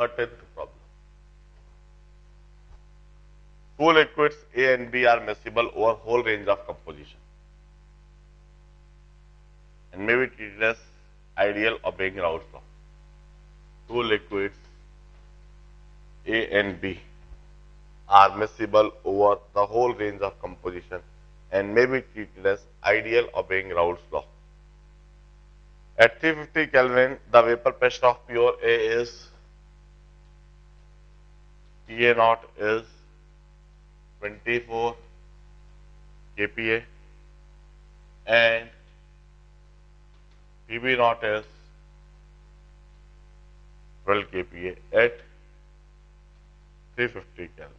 13th problem. Two liquids A and B are miscible over whole range of composition and may be treated as ideal obeying Raoult's law. Two liquids A and B are miscible over the whole range of composition and may be treated as ideal obeying Raoult's law. At 350 Kelvin, the vapor pressure of pure A is PA naught is 24 kPa and PB naught is 12 kPa at 350 Kelvin.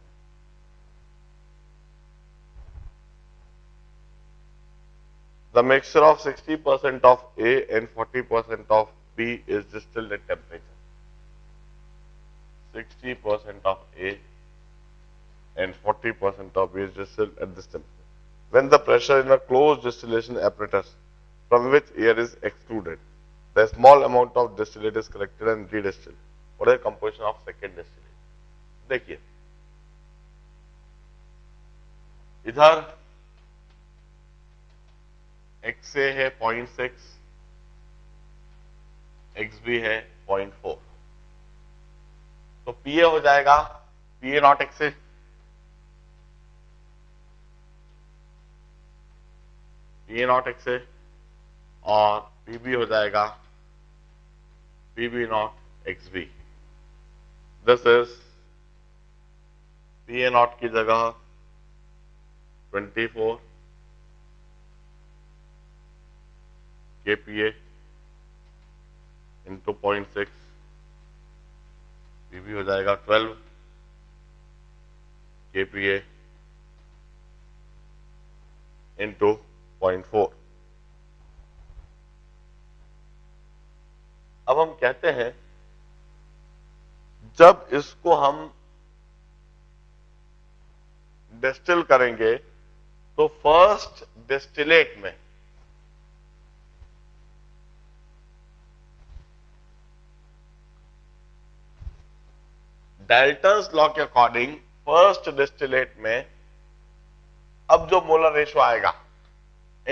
The mixture of 60% of A and 40% of B is distilled at temperature. 60% of A and 40% of B is distilled at this temperature. When the pressure in a closed distillation apparatus from which air is excluded, the small amount of distillate is collected and redistilled. What is the composition of second distillate? देखिए इधर XA है 0.6, XB है 0.4, तो PA हो जाएगा PA not XA, PA not XA और PB हो जाएगा PB not XB. This is PA not की जगह 24 kPa इंटू 0.6, PB हो जाएगा 12 kPa इंटू 0.4. अब हम कहते हैं जब इसको हम डिस्टिल करेंगे तो फर्स्ट डिस्टिलेट में डाल्टन्स लॉ के अकॉर्डिंग फर्स्ट डिस्टिलेट में अब जो मोलर रेशो आएगा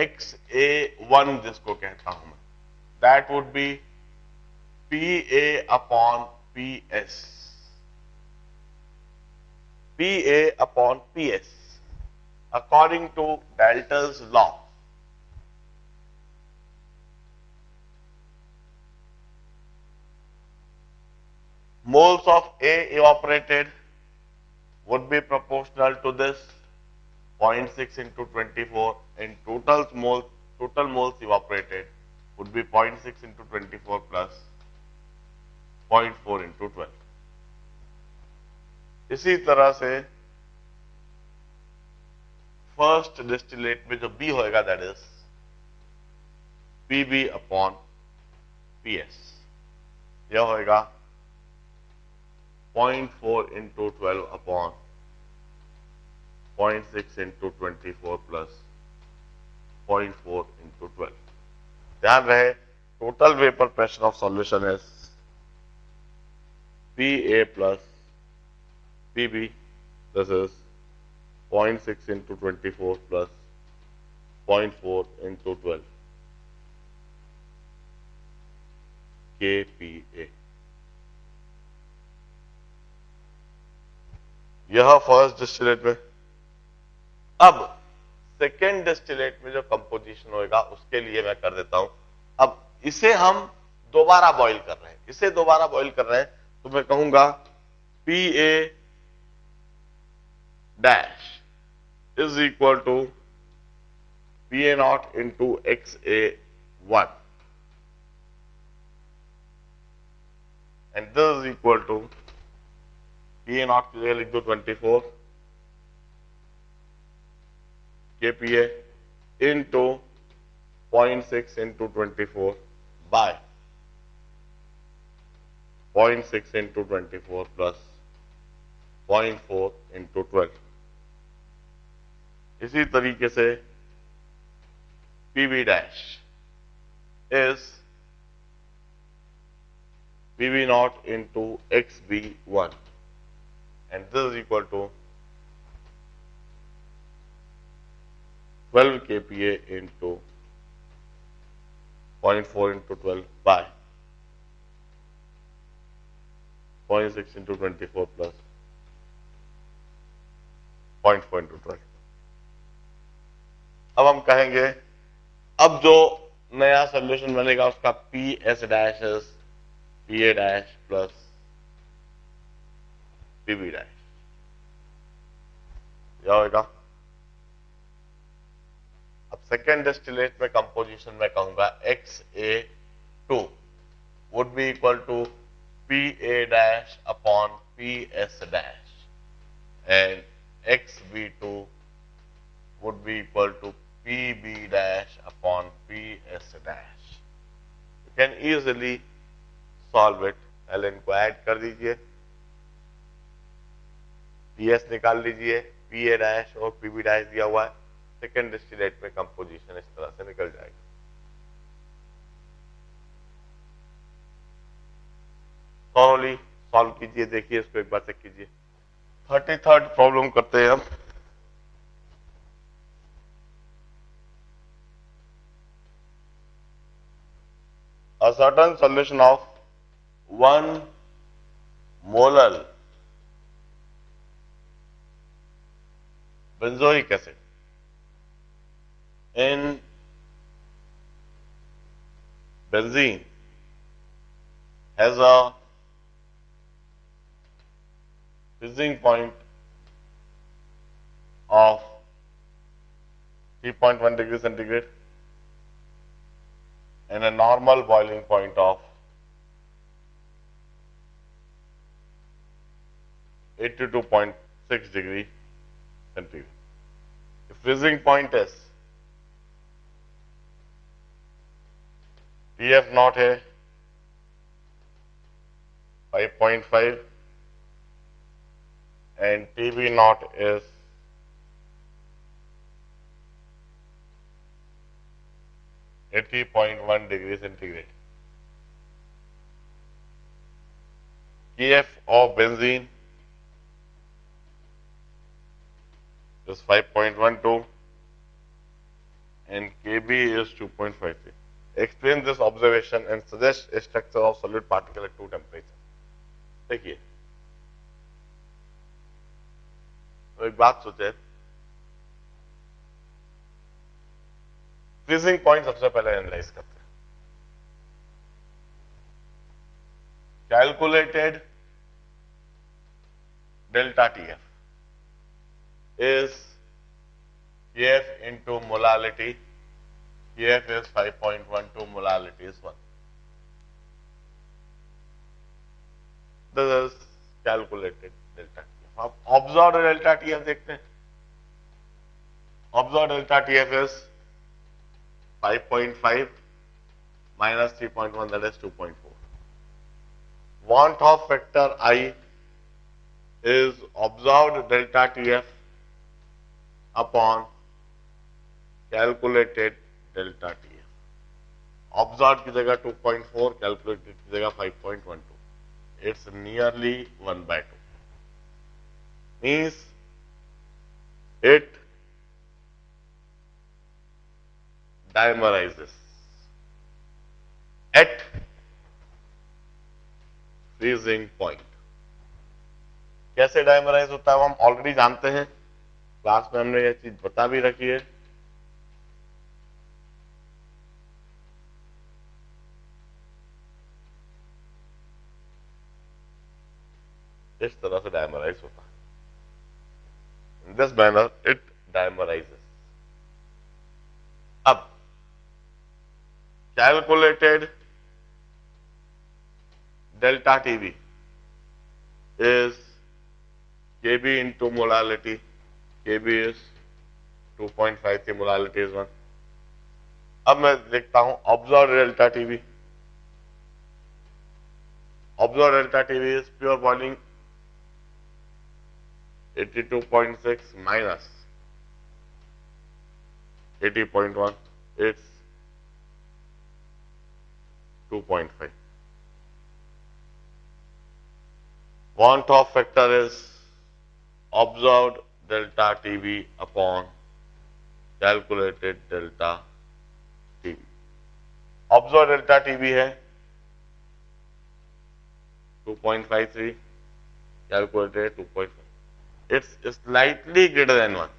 XA1 जिसको कहता हूं मैं, that would be PA upon PS. PA upon PS according to Dalton's law. Moles of A evaporated would be proportional to this 0.6 into 24 and total moles evaporated would be 0.6 into 24 plus 0.4 into 12. इसी तरह से first distillate में जो B होएगा that is PB upon PS. यह होएगा 0.4 into 12 upon 0.6 into 24 plus 0.4 into 12. ध्यान रहे total vapour pressure of solution is PA plus PB. This is 0.6 into 24 plus 0.4 into 12 kPa. यह फर्स्ट डिस्टिलेट में. अब सेकेंड डिस्टिलेट में जो कंपोजिशन होएगा उसके लिए मैं कर देता हूं. अब इसे हम दोबारा बॉईल कर रहे हैं, तो मैं कहूंगा PA dash is equal to PA naught into XA1 and this is equal to PA naught की जगह लिख दो 24 kPa into 0.6 into 24 by 0.6 into 24 plus 0.4 into 12. इसी तरीके से PB dash is PV naught into XB1, and this is equal to 12 kPa into 0.4 into 12 by 0.6 into 24 plus 0.4 into 12. अब हम कहेंगे, अब जो नया सोल्यूशन बनेगा उसका P S dash S P A dash plus PB dash क्या होगा? अब सेकेंड डिस्टिलेट में कंपोजिशन में कहूंगा XA2 would be equal to PA dash upon PS dash and XB2 would be equal to PB dash upon PS dash. You can easily solve it. ln को add कर दीजिए, PS निकाल लीजिए, PA dash और PB dash दिया हुआ है, second distillate में कंपोजिशन इस तरह से निकल जाएगी. थॉरली सॉल्व कीजिए, देखिए इसको एक बार चेक कीजिए. 33rd प्रॉब्लम करते हैं हम. A certain solution of 1 molar benzoic acid in benzene has a freezing point of 3.1 degrees centigrade and a normal boiling point of 82.6 degree centigrade. The freezing point is TF naught है 5.5 and TB naught is 80.1 degree centigrade. Kf of benzene is 5.12 and Kb is 2.53. Explain this observation and suggest a structure of solid particle at 2 temperatures. देखिए, तो एक बात सोचे, freezing point सबसे पहले analyse करते हैं. Calculated delta TF is Kf into molality. Kf is 5.12, molality is 1. This is calculated delta TF. अब observed delta TF देखते हैं. Observed delta TF is 5.5 minus 3.1, that is 2.4. Want of factor I is observed delta TF upon calculated delta TF. Observed की जगह 2.4, calculated की जगह 5.12. It's nearly 1/2. Means it dimerizes at freezing point. कैसे dimerise होता है हम ऑलरेडी जानते हैं, क्लास में हमने यह चीज बता भी रखी है. इस तरह से डायमराइज होता है. In this manner it dimerises. अब calculated delta TV is Kb into molality. Kb is 2.53, molality is 1. अब मैं लिखता हूं observed delta Tb. Observed delta Tb is pure boiling 82.6 minus 80.1. It's 2.5. Want of factor is observed delta TB upon calculated delta TB. Observed delta TB है 2.53, calculated 2.5. It's slightly greater than 1.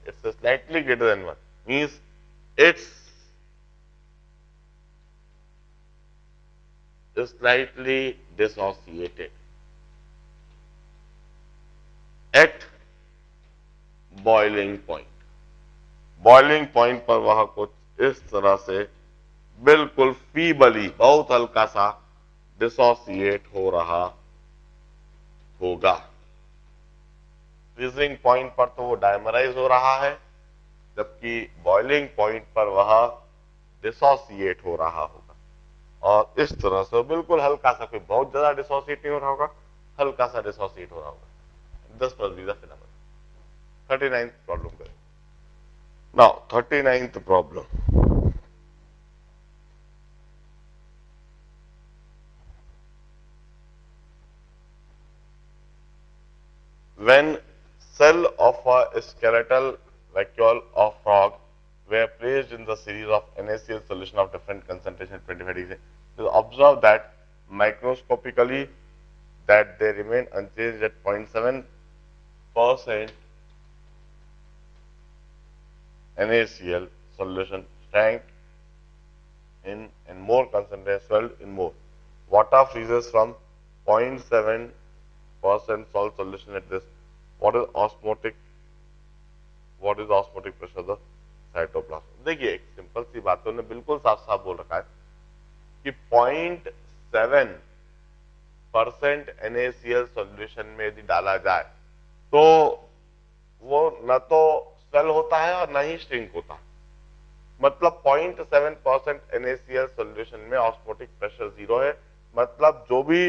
It's slightly greater than 1. Means it's slightly dissociated at boiling point. Boiling point पर वह कुछ इस तरह से बिल्कुल feebly, बहुत हल्का सा डिसोसिएट हो रहा होगा। फ्रीजिंग पॉइंट पर तो वो डायमराइज हो रहा है, जबकि बॉइलिंग पॉइंट पर वह डिसोसिएट हो रहा होगा। और इस तरह से बिल्कुल हल्का सा, कोई बहुत ज्यादा डिसोसिएट नहीं हो रहा होगा, हल्का सा डिसोसिएट हो रहा होगा। 10 पर वीजा फिनोमेना। 39th प्रॉब्लम करें। Now 39th problem. When cell of a skeletal vacuole of frog were placed in the series of NaCl solution of different concentration at 25 degrees, it is observed that microscopically that they remain unchanged at 0.7% NaCl solution, shrank in and more concentrated, swelled in more. Water freezes from 0.7% salt solution at this. What is osmotic pressure of the cytoplasm? देखिए, एक simple सी बात है, उन्होंने बिल्कुल साफ साफ बोल रखा है कि 0.7% NaCl सॉल्यूशन में यदि डाला जाए तो वो न तो स्वेल होता है और न ही श्रिंक होता है। मतलब 0.7% NaCl सॉल्यूशन में ऑस्मोटिक प्रेशर 0 है। मतलब जो भी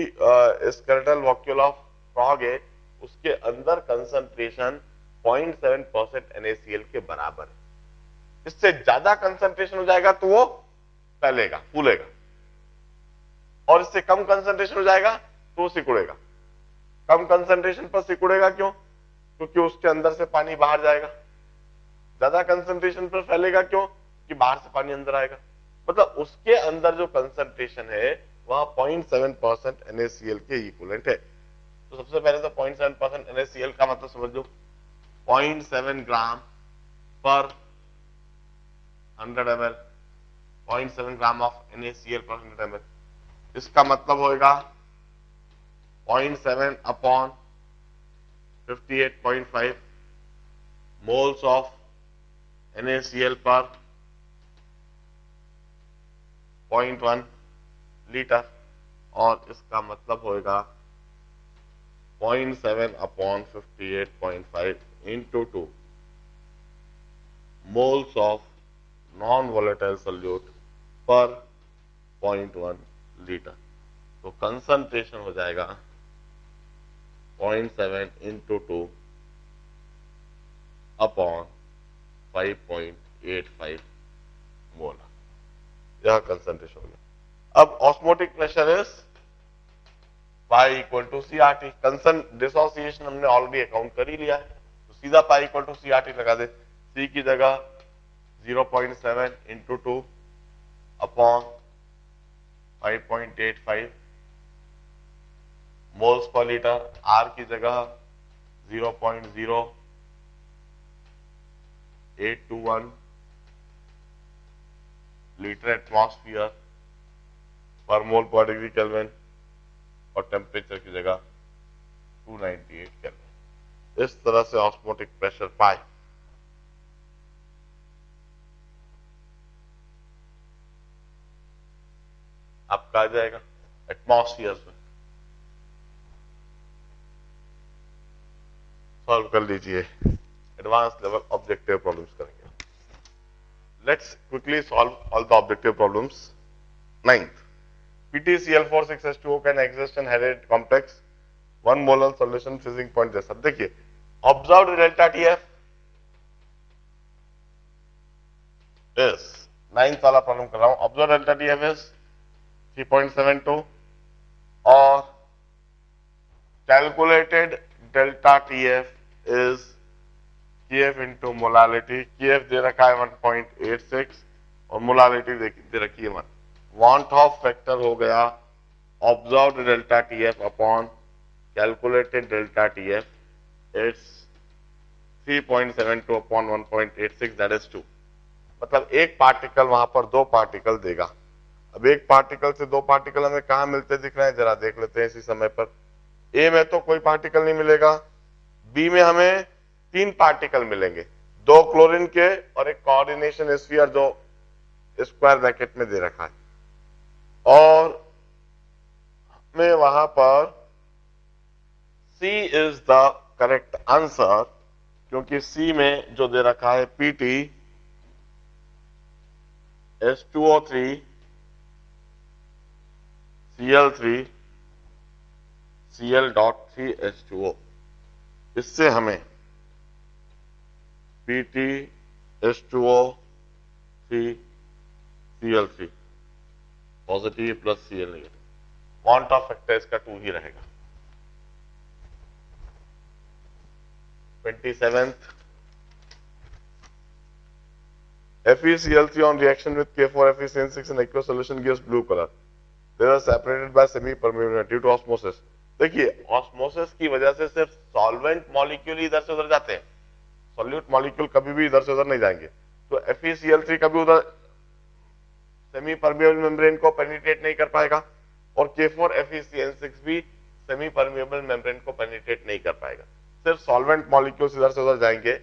स्केलेटल वैक्यूल ऑफ फ्रॉग है उसके अंदर कंसंट्रेशन 0.7% NaCl के बराबर है। इससे ज्यादा कंसंट्रेशन हो जाएगा तो वो फैलेगा, फूलेगा, और इससे कम कंसंट्रेशन हो जाएगा तो वो सिकुड़ेगा। कम कंसंट्रेशन पर सिकुड़ेगा क्यों? क्योंकि उसके अंदर से पानी बाहर जाएगा। ज्यादा कंसंट्रेशन पर फैलेगा क्यों? कि बाहर से पानी अंदर आएगा। मतलब उसके अंदर जो कंसंट्रेशन है वह 0.7% NaCl के इक्विवेलेंट है। तो सबसे पहले तो 0.7% NaCl का मतलब समझ लो 0.7 ग्राम पर 100 ml, 0.7 ग्राम ऑफ NaCl पर 100 ml। इसका मतलब होगा 0.7 अपॉन 58.5 मोल्स ऑफ NaCl पर 0.1 लीटर, और इसका मतलब होगा 0.7 upon 58.5 into 2 moles of non volatile solute पर 0.1 लीटर। तो कंसंट्रेशन हो जाएगा 0.7 इंटू 2 अपॉन 5.85 मोल। यह कंसंट्रेशन हो गया। अब osmotic pressure is pi equal to CRT। Dissociation हमने ऑलरेडी अकाउंट कर ही लिया है, तो सीधा पाई इक्वल टू CRT लगा दे। C की जगह 0.7 into 2 upon 5.85 moles per litre. R की जगह 0.0821 लीटर एटमॉस्फेयर पर मोल पर डिग्री केल्विन, और टेम्परेचर की जगह 298 केल्विन। इस तरह से ऑस्मोटिक प्रेशर पाए। आपका आ जाएगा एटमॉस्फेयर में। सॉल्व कर लीजिए, एडवांस लेवल ऑब्जेक्टिव प्रॉब्लम्स करेंगे। Let's quickly solve all the objective problems. 9th, PtCl4 6H2O can exist in Harrod complex 1 molar solution freezing point जैसा। देखिए, observed delta TF is 9th वाला प्रॉब्लम कर रहा हूं। ऑब्जर्व्ड डेल्टा TF is 3.72 और Calculated delta TF is KF into molality. KF दे रखा है 1.86 और मोलालिटी दे रखी है 1. वांट ऑफ फैक्टर हो गया observed delta TF upon calculated delta TF. It's 3.72 upon 1.86 that is 2. मतलब एक पार्टिकल वहां पर दो पार्टिकल देगा. अब एक पार्टिकल से दो पार्टिकल हमें कहां मिलते दिख रहे हैं, जरा देख लेते हैं इसी समय पर. ए में तो कोई पार्टिकल नहीं मिलेगा, बी में हमें 3 पार्टिकल मिलेंगे, 2 क्लोरीन के और एक कोऑर्डिनेशन स्फीयर जो स्क्वायर ब्रैकेट में दे रखा है. और हमें वहां पर सी इज द करेक्ट आंसर, क्योंकि सी में जो दे रखा है Pt H2O3 Cl3 Cl.3H2O. इससे हमें Pt H2O3 Cl3 positive plus Cl negative. Quant of factor इसका 2 ही रहेगा. 27th, FeCl3 on reaction with K4FeCN6 in aqueous solution gives blue color. They are separated by semi-permeability due to osmosis. देखिए osmosis की वजह से सिर्फ solvent molecule इधर से उधर जाते हैं, सॉल्यूट मॉलिक्यूल कभी भी इधर से उधर नहीं जाएंगे. तो FeCl3 कभी उधर सेमी परमिएबल मेम्ब्रेन को पेनिट्रेट नहीं कर पाएगा और K4FeCN6 भी सेमी परमिएबल मेम्ब्रेन को पेनिट्रेट नहीं कर पाएगा. सिर्फ सॉल्वेंट मॉलिक्यूल्स इधर से उधर जाएंगे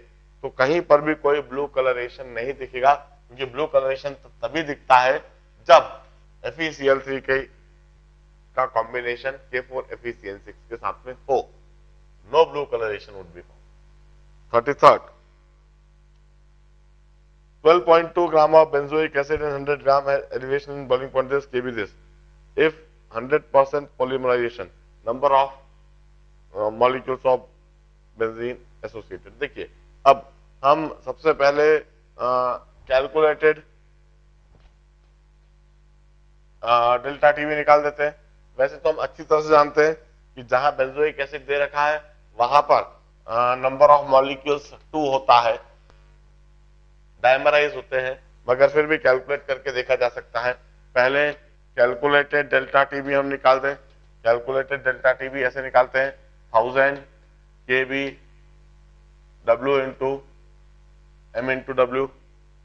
तो कहीं पर भी कोई ब्लू कलरेशन नहीं दिखेगा, क्योंकि ब्लू कलरेशन तभी दिखता है जब FeCl3 का कॉम्बिनेशन K4FeCN6 के साथ में हो. No blue coloration would be found. 33rd, 12.2 gram of benzoic acid and 100 gram elevation in boiling point. This Kb this. If 100% polymerization, number of molecules of benzene associated. देखिए अब हम सबसे पहले कैलकुलेटेड डेल्टा टीवी निकाल देते हैं. वैसे तो हम अच्छी तरह से जानते हैं कि जहां बेंजोइक एसिड दे रखा है वहां पर नंबर ऑफ मॉलिक्यूल्स 2 होता है, डायमराइज होते हैं, मगर फिर भी कैलकुलेट करके देखा जा सकता है. पहले कैलकुलेटेड डेल्टा टीबी हम निकाल दें. कैलकुलेटेड डेल्टा टीबी ऐसे निकालते हैं 1000 Kb W into M into W.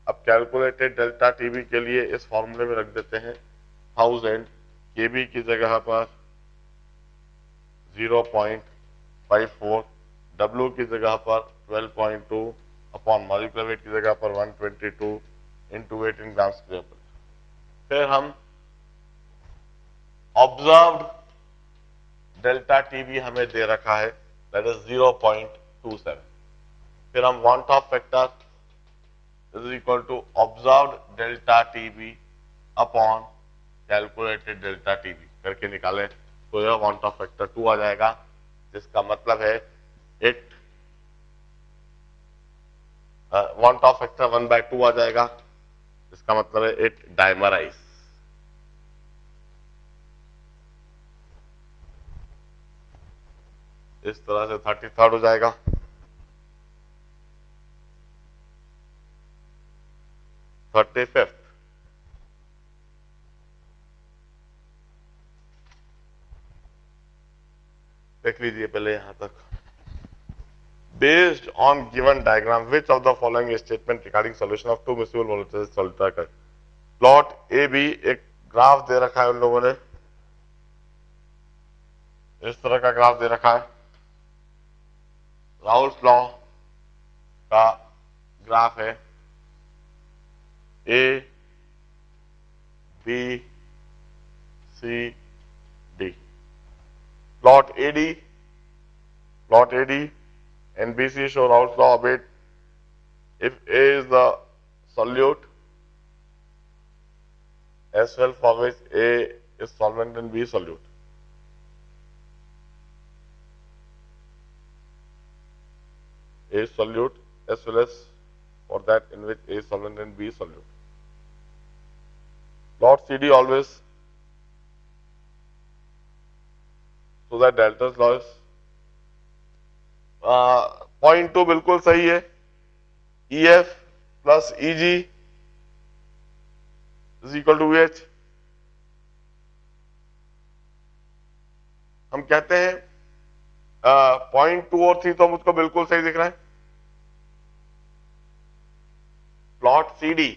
अब कैलकुलेटेड डेल्टा टीबी के लिए इस फॉर्मूले में रख देते हैं 1000 Kb की जगह पर 0.54, W की जगह पर 12.2 अपॉन मॉलिक्यूलर वेट की जगह पर 122 इंटू 18 ग्राम स्क्वायर. फिर हम ऑब्जर्व्ड डेल्टा टीबी हमें दे रखा है दैट इज 0.27. फिर हम van't Hoff factor is equal to observed delta TB upon calculated delta TB करके निकालें तो यह वांट ऑफ फैक्टर 2 आ जाएगा, जिसका मतलब है इट वांट ऑफ फैक्टर 1/2 आ जाएगा, इसका मतलब है इट डायमराइज. इस तरह से 33rd हो जाएगा. 35th, देख लीजिए पहले यहां तक. Based on given diagram, which of the following statement regarding solution of two miscible volatiles is solid? Plot A B एक ग्राफ दे रखा है उन लोगों ने, इस तरह का ग्राफ दे रखा है. राउल्स लॉ का ग्राफ है. A B C D. Plot AD and BC show Raoult's law of it. If A is the solute, as well for which A is solvent and B is solute. A is solute as well as for that in which A is solvent and B is solute. Plot CD always so that Dalton's law is point two बिल्कुल सही है, EF plus EG is equal to VH। हम कहते हैं point two और three तो मुझको बिल्कुल सही दिख रहा है। प्लॉट CD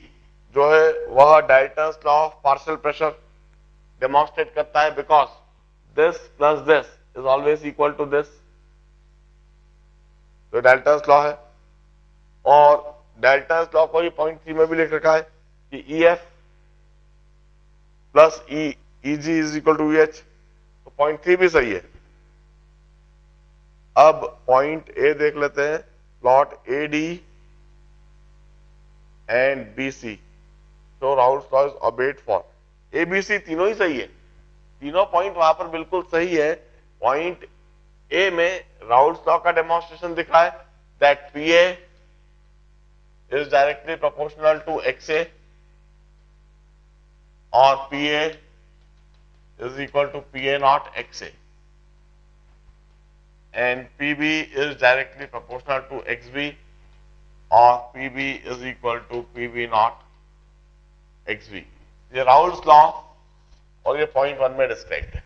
जो है वह Dalton's law of partial pressure demonstrate करता है, because this plus this is always equal to this, तो डाल्टन्स लॉ है। और डाल्टन्स लॉ को ही पॉइंट थ्री में भी लिख रखा है कि EF plus EG is equal to VH, तो पॉइंट थ्री भी सही है। अब पॉइंट ए देख लेते हैं, प्लॉट AD एंड BC, तो Raoult's law is obeyed for ABC, तीनों ही सही है, तीनों पॉइंट वहां पर बिल्कुल सही है। पॉइंट ए में राउल्स लॉ का डेमोन्स्ट्रेशन दिख रहा है that PA is directly proportional to XA और PA is equal to PA naught XA and PB is directly proportional to XB और PB is equal to PB naught XB। ये Raoult's law और ये point one में described है।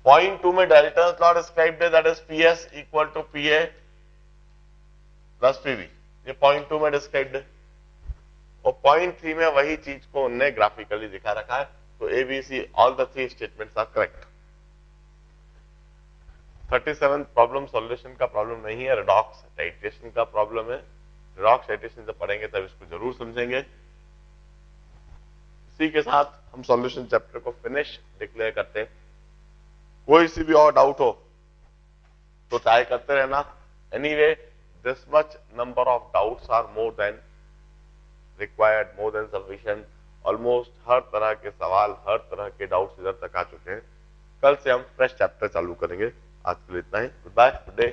Point two में Dalton's law described है, that is PS equal to PA plus PB, ये point two में डिस्क्राइब्ड है। और पॉइंट थ्री में वही चीज को उन्होंने ग्राफिकली दिखा रखा है। तो ABC all the three statements are correct. 37 problem solution का प्रॉब्लम नहीं है, रिडॉक्स टाइट्रेशन का प्रॉब्लम है। रिडॉक्स टाइट्रेशन जब पढ़ेंगे तब इसको जरूर समझेंगे। इसी के साथ हम सॉल्यूशन चैप्टर को फिनिश डिक्लेयर करते हैं। कोई सी भी और डाउट हो तो ट्राई करते रहना। Anyway this much number of doubts are more than required, more than sufficient। Almost हर तरह के सवाल, हर तरह के डाउट्स इधर तक आ चुके हैं। कल से हम फ्रेश चैप्टर चालू करेंगे। आज के लिए इतना ही। Good bye, good day.